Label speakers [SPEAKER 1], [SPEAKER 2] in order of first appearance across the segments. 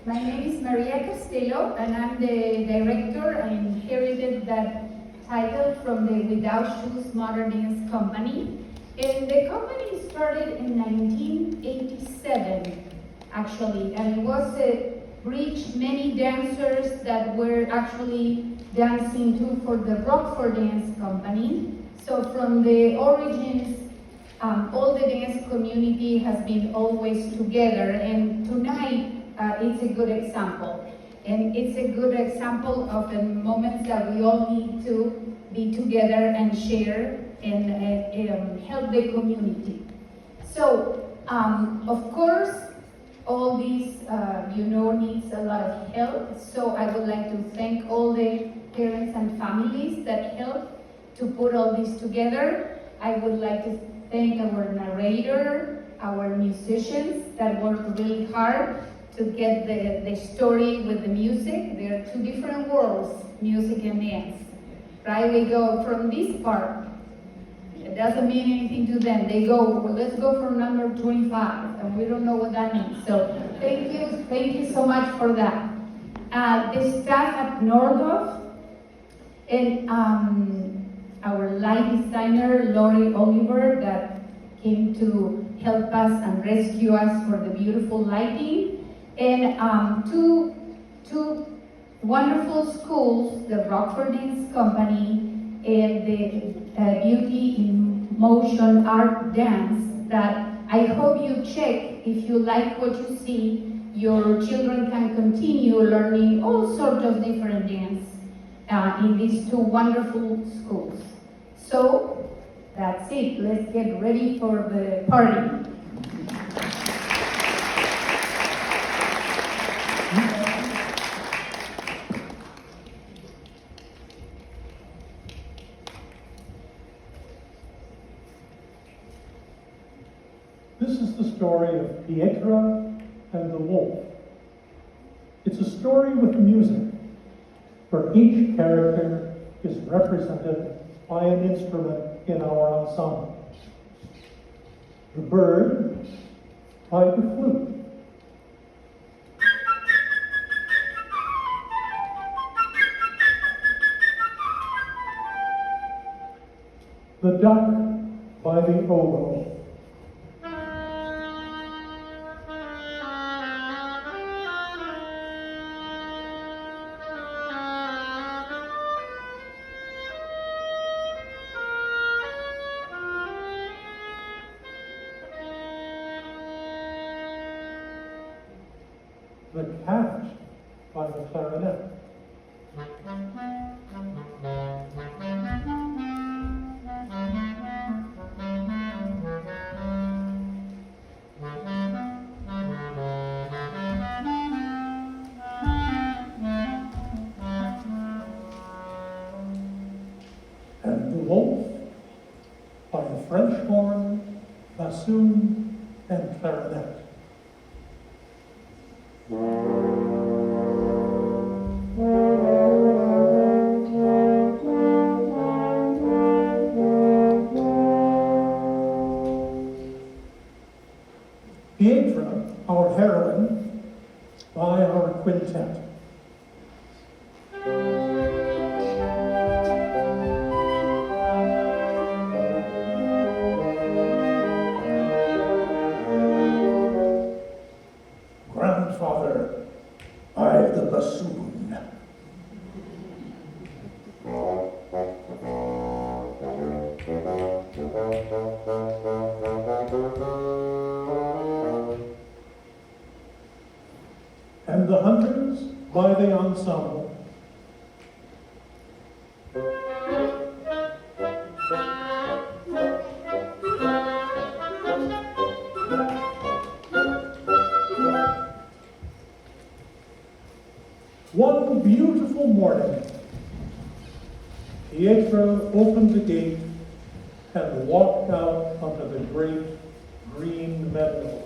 [SPEAKER 1] My name is Maria Castillo, and I'm the director. I inherited that title from the Without Shoes Modern Dance Company. And the company started in 1987, actually, and it was reached many dancers that were actually dancing too for the Rockford Dance Company. So from the origins, all the dance community has been always together, and tonight it's a good example. And it's a good example of the moments that we all need to be together and share and help the community. So, of course, all these, needs a lot of help. So I would like to thank all the parents and families that helped to put all this together. I would like to thank our narrator, our musicians that worked really hard to get the story with the music. There are two different worlds, music and dance. Right? We go from this part. It doesn't mean anything to them. They go, well, let's go for number 25, and we don't know what that means. So thank you so much for that. The staff at Nordhoff, and our light designer, Lori Oliver, that came to help us and rescue us for the beautiful lighting. And two wonderful schools, the Rockford Dance Company and the Beauty in Motion Art Dance, that I hope you check. If you like what you see, your children can continue learning all sorts of different dance in these two wonderful schools. So that's it. Let's get ready for the party.
[SPEAKER 2] This is the story of Pietra and the wolf. It's a story with music, where each character is represented by an instrument in our ensemble. The bird by the flute. The duck by the oboe. The cat by the clarinet. And the wolf by the French horn, bassoon, and clarinet. Pietra, our heroine, by our quintet.
[SPEAKER 3] Grandfather, by the bassoon.
[SPEAKER 2] And the hunters by the ensemble. One beautiful morning, Pietra opened the gate and walked out onto the great green meadow.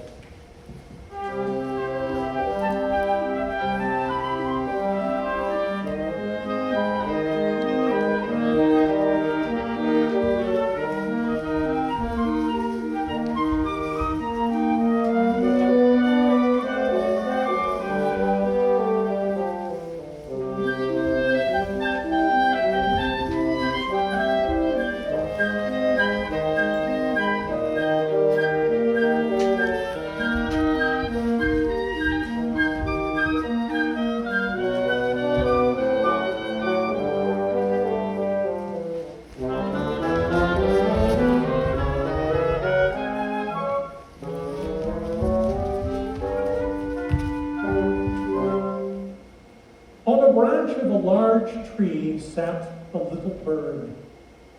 [SPEAKER 2] of a large tree sat a little bird,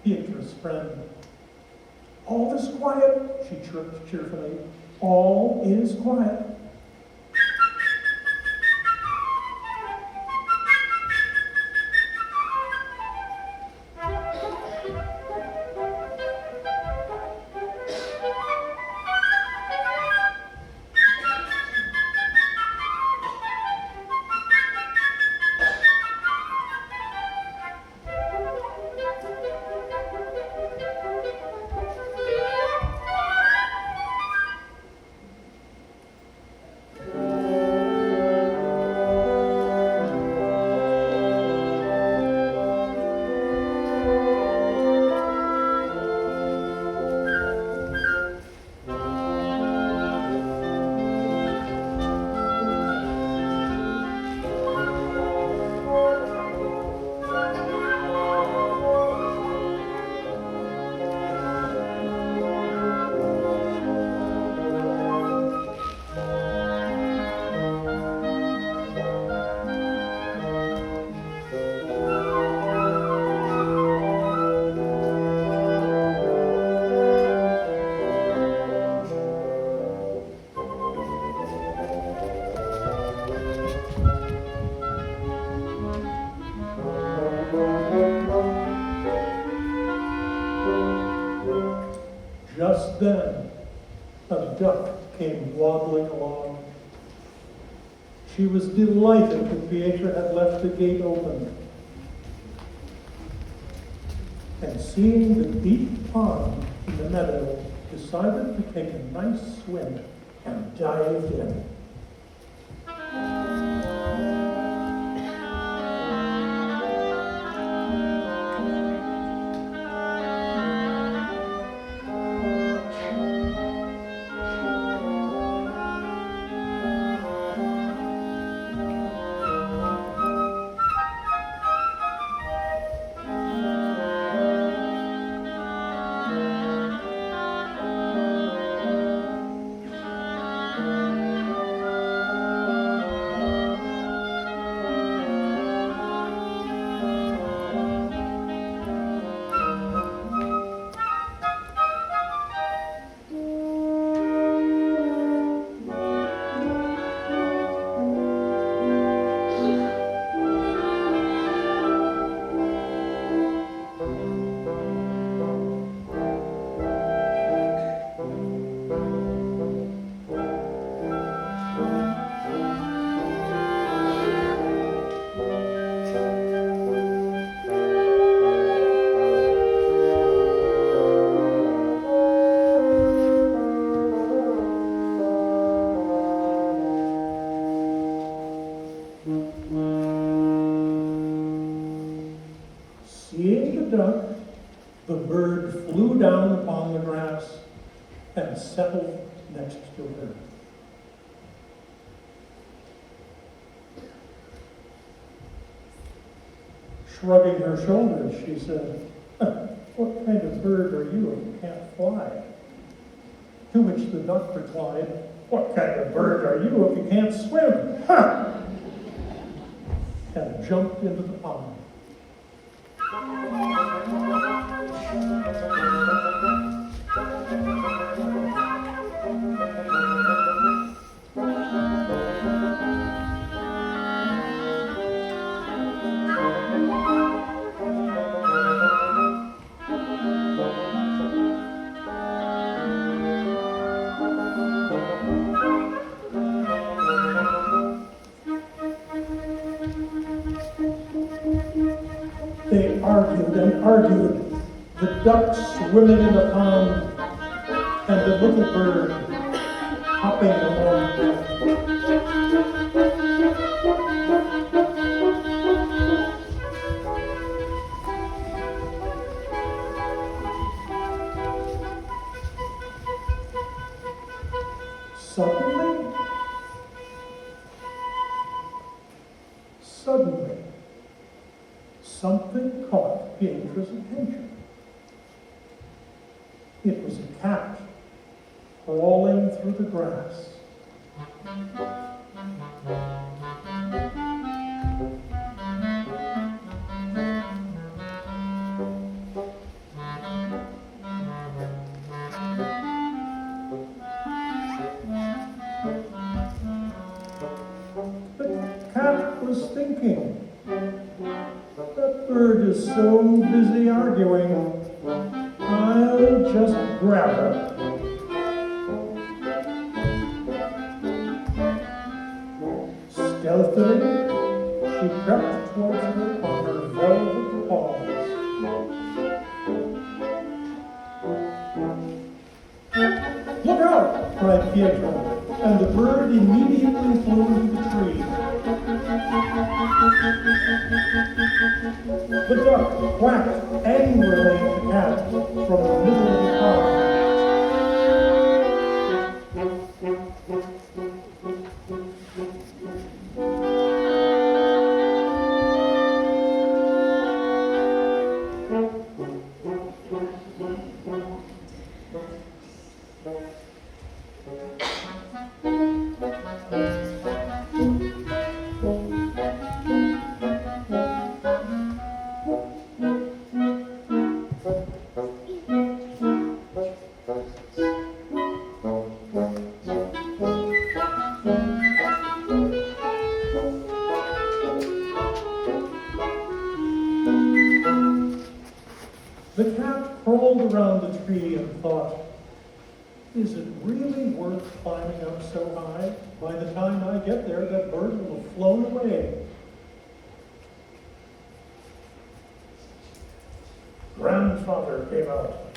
[SPEAKER 2] Pietra's friend. "All is quiet," she chirped cheerfully. "All is quiet." Just then, a duck came waddling along. She was delighted that Pietra had left the gate open. And seeing the deep pond in the meadow, decided to take a nice swim and dived in. Seeing the duck, the bird flew down upon the grass and settled next to her. Shrugging her shoulders, she said, "What kind of bird are you if you can't fly?" To which the duck replied, "What kind of bird are you if you can't swim?" Ha! And jumped into the pond. They argued and argued, the duck swimming in the pond and the little bird hopping along the bank. Suddenly, something caught Pietra's attention. It was a cat crawling through the grass. was thinking. That bird is so busy arguing. I'll just grab her. Stealthily, she crept towards her on her velvet paws. Look out! Cried Pietra, and the bird immediately flew into the tree. The duck quacked angrily at the cat from the middle of the pond. The cat crawled around the tree and thought, is it really worth climbing up so high? By the time I get there, that bird will have flown away. Grandfather came out.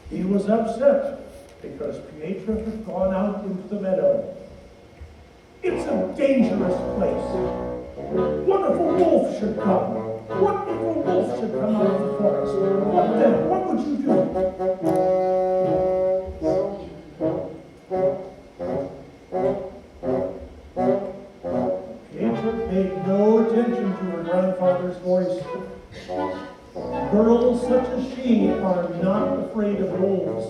[SPEAKER 2] He was upset because Pietra had gone out into the meadow. It's a dangerous place. What if a wolf should come? What if a wolf should come out of the forest? What then? What would you do? Pietra paid no attention to her grandfather's voice. Girls such as she are not afraid of wolves.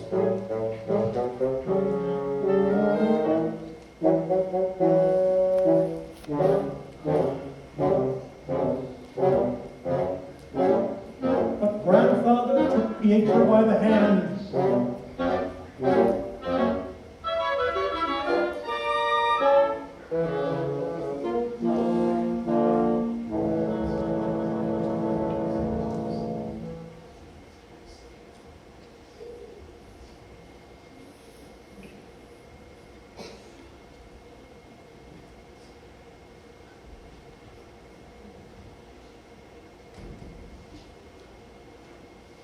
[SPEAKER 2] But grandfather took Pietra by the hand.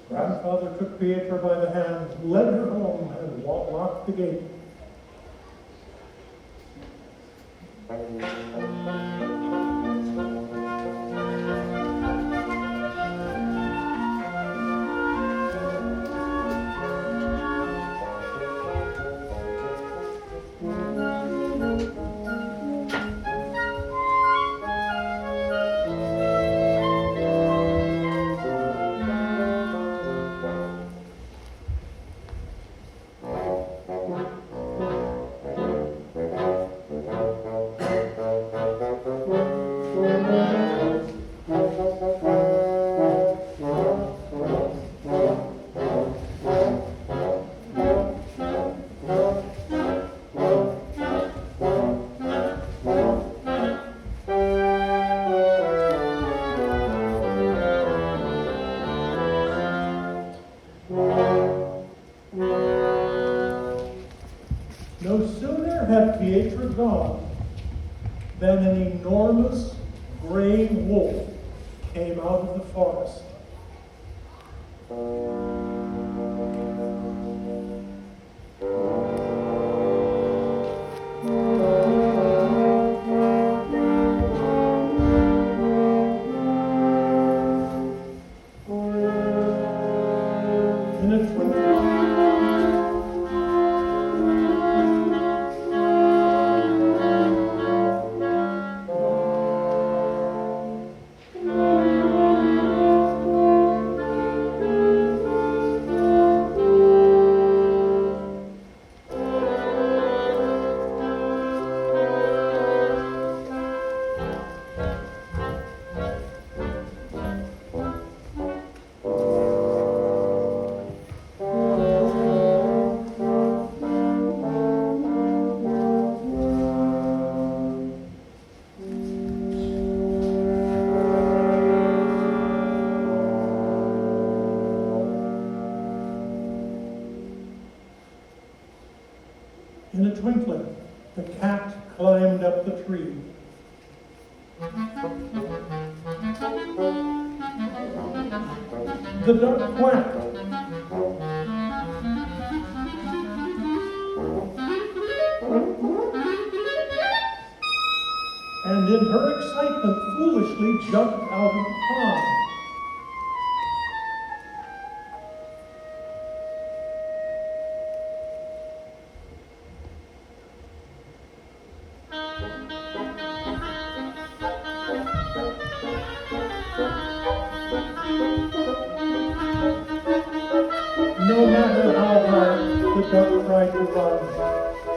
[SPEAKER 2] Grandfather took Pietra by the hand, led her home, and locked the gate. No sooner had Pietra gone than an enormous gray wolf came out of the forest. In a twinkling, In a twinkling, the cat climbed up the tree. The duck quacked. And in her excitement, foolishly jumped out of the pond. No matter how hard the duck tried to run,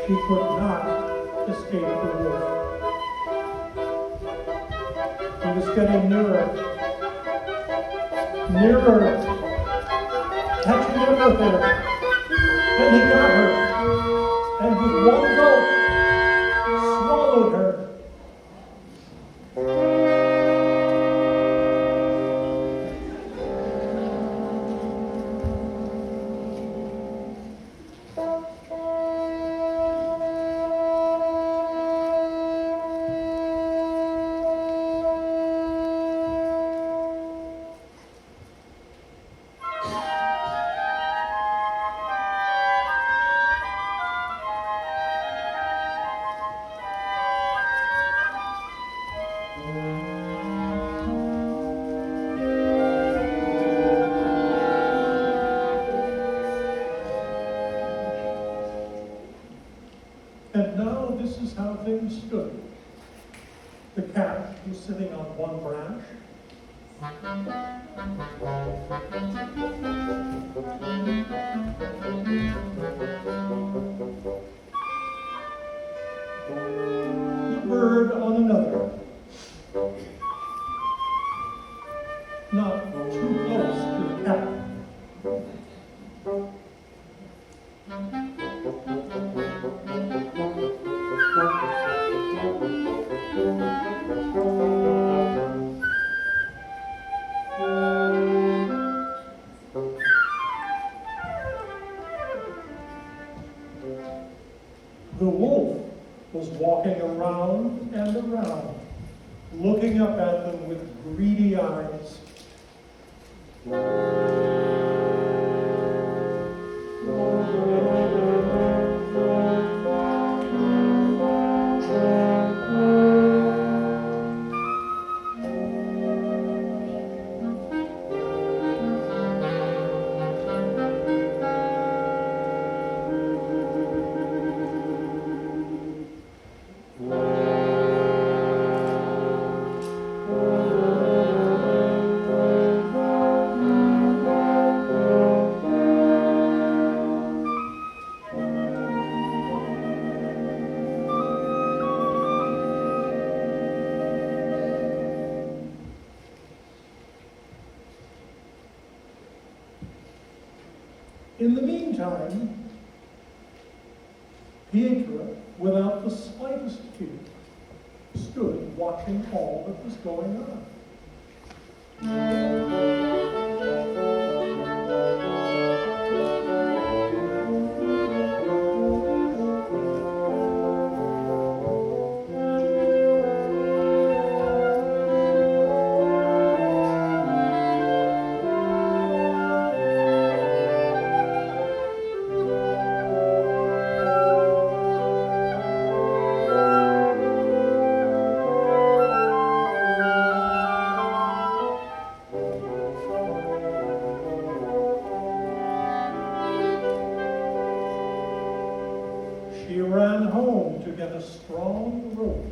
[SPEAKER 2] she could not escape the wolf. He was getting nearer, nearer, catching up with her. And he got her, and with one gulp, swallowed her. And now this is how things stood. The cat was sitting on one branch. The bird on another. Not too close to the cat. The wolf was walking around and around, looking up at them with greedy eyes. In the meantime, Pietra, without the slightest fear, stood watching all that was going on. She ran home to get a strong rope.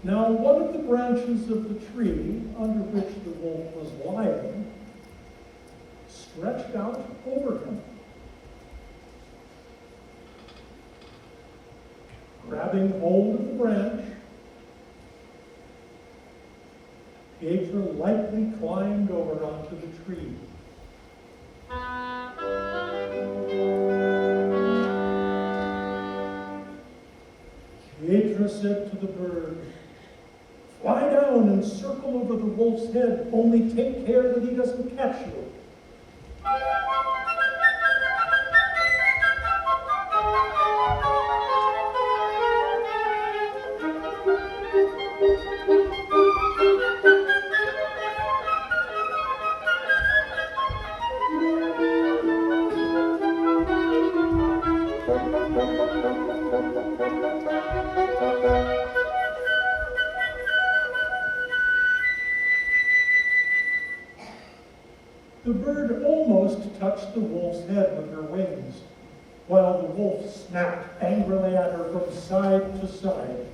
[SPEAKER 2] Now one of the branches of the tree under which the wolf was lying stretched out over him. Grabbing hold of the branch, Pietra lightly climbed over onto the tree. Pietra said to the bird, "Fly down down and circle over the wolf's head, only take care that he doesn't catch you. The bird almost touched the wolf's head with her wings, while the wolf snapped angrily at her from side to side.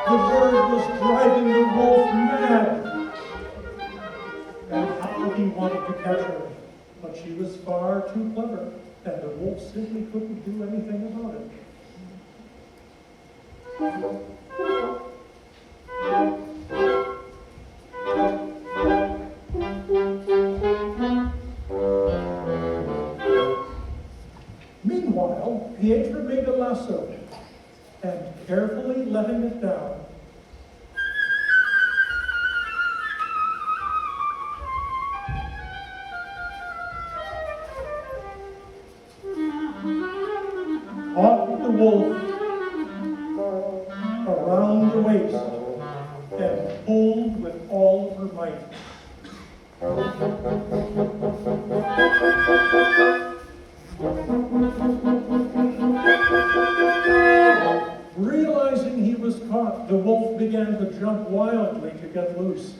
[SPEAKER 2] The bird was driving the wolf mad. And how he wanted to catch her, but she was far too clever, and the wolf simply couldn't do anything about it. Meanwhile, Pietra made a lasso, and carefully letting it down, caught the wolf around the waist and pulled with all of her might. Realizing he was caught, the wolf began to jump wildly to get loose.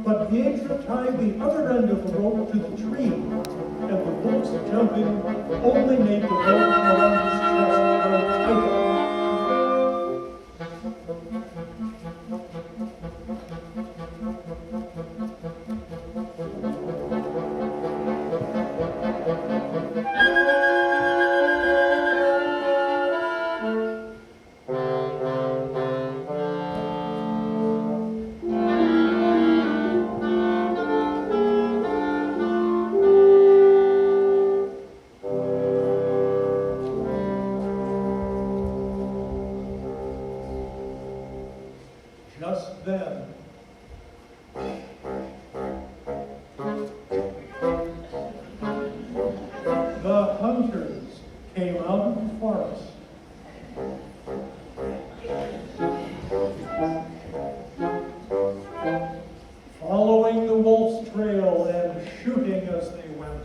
[SPEAKER 2] But Pietra tied the other end of the rope to the tree, and the wolf's jumping only made the rope around his chest grow tighter. Just then, the hunters came out of the forest. Following the wolf's trail and shooting as they went.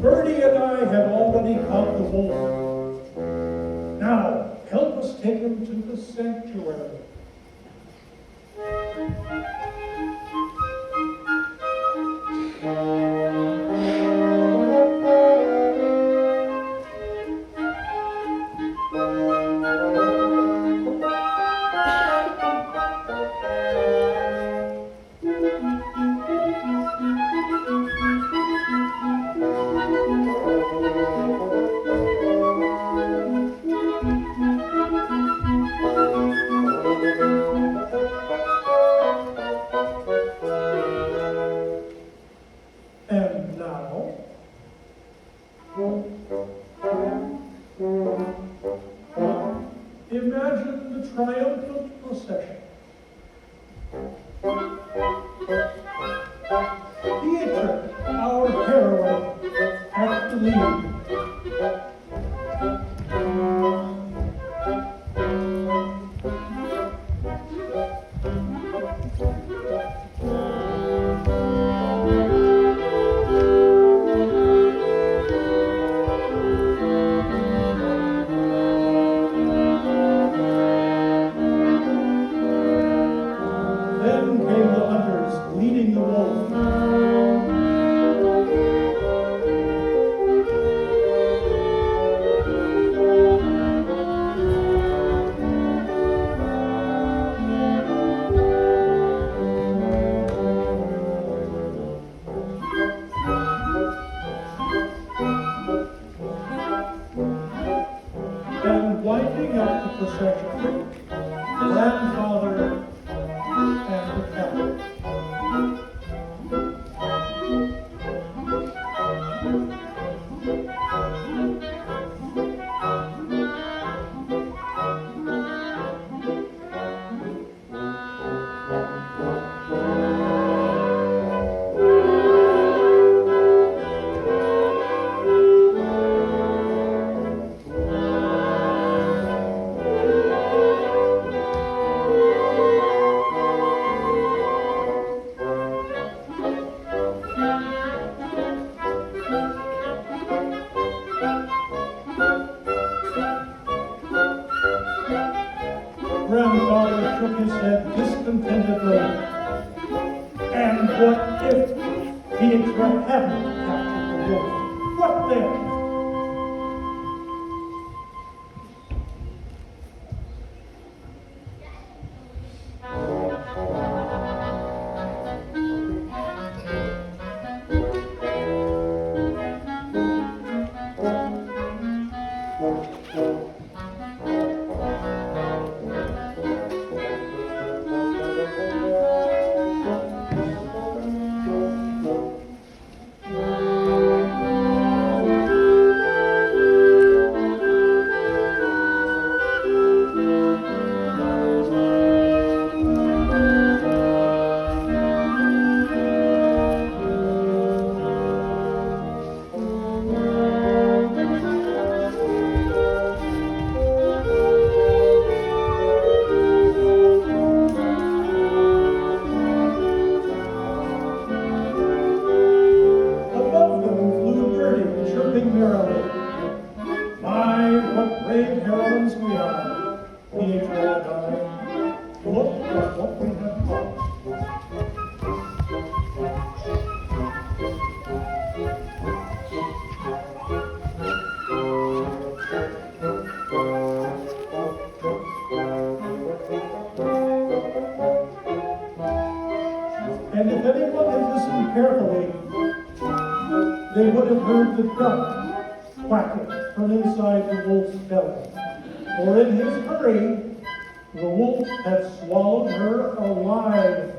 [SPEAKER 2] Bertie and I have already caught the wolf. Now, help us take him to the sanctuary. Grandfather shook his head discontentedly. And what if Pietra hadn't captured the wolf? What then? Above them flew Gertie, chirping merrily. My, what brave heroines we are, Pietra and I. Look at what we have got. And if anyone had listened carefully, they would have heard the duck quacking from inside the wolf's belly. For in his hurry, the wolf had swallowed her alive.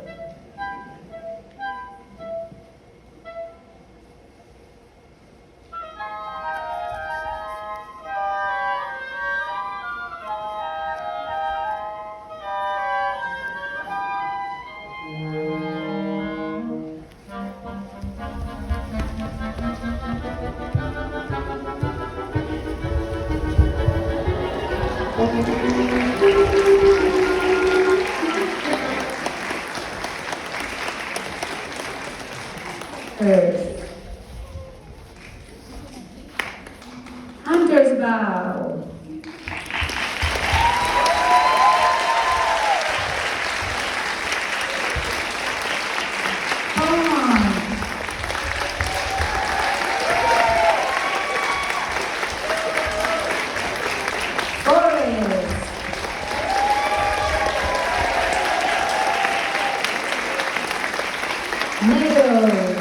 [SPEAKER 4] Hunters bow. Pawn. Forest. Meadows.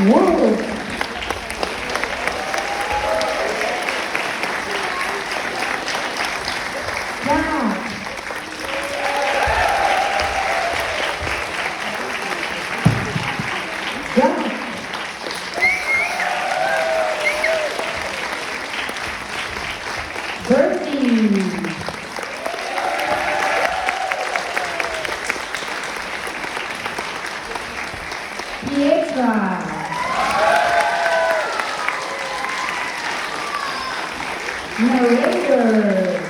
[SPEAKER 4] Wolf. Cat. Duck. Birdie. Pietra. Narrator.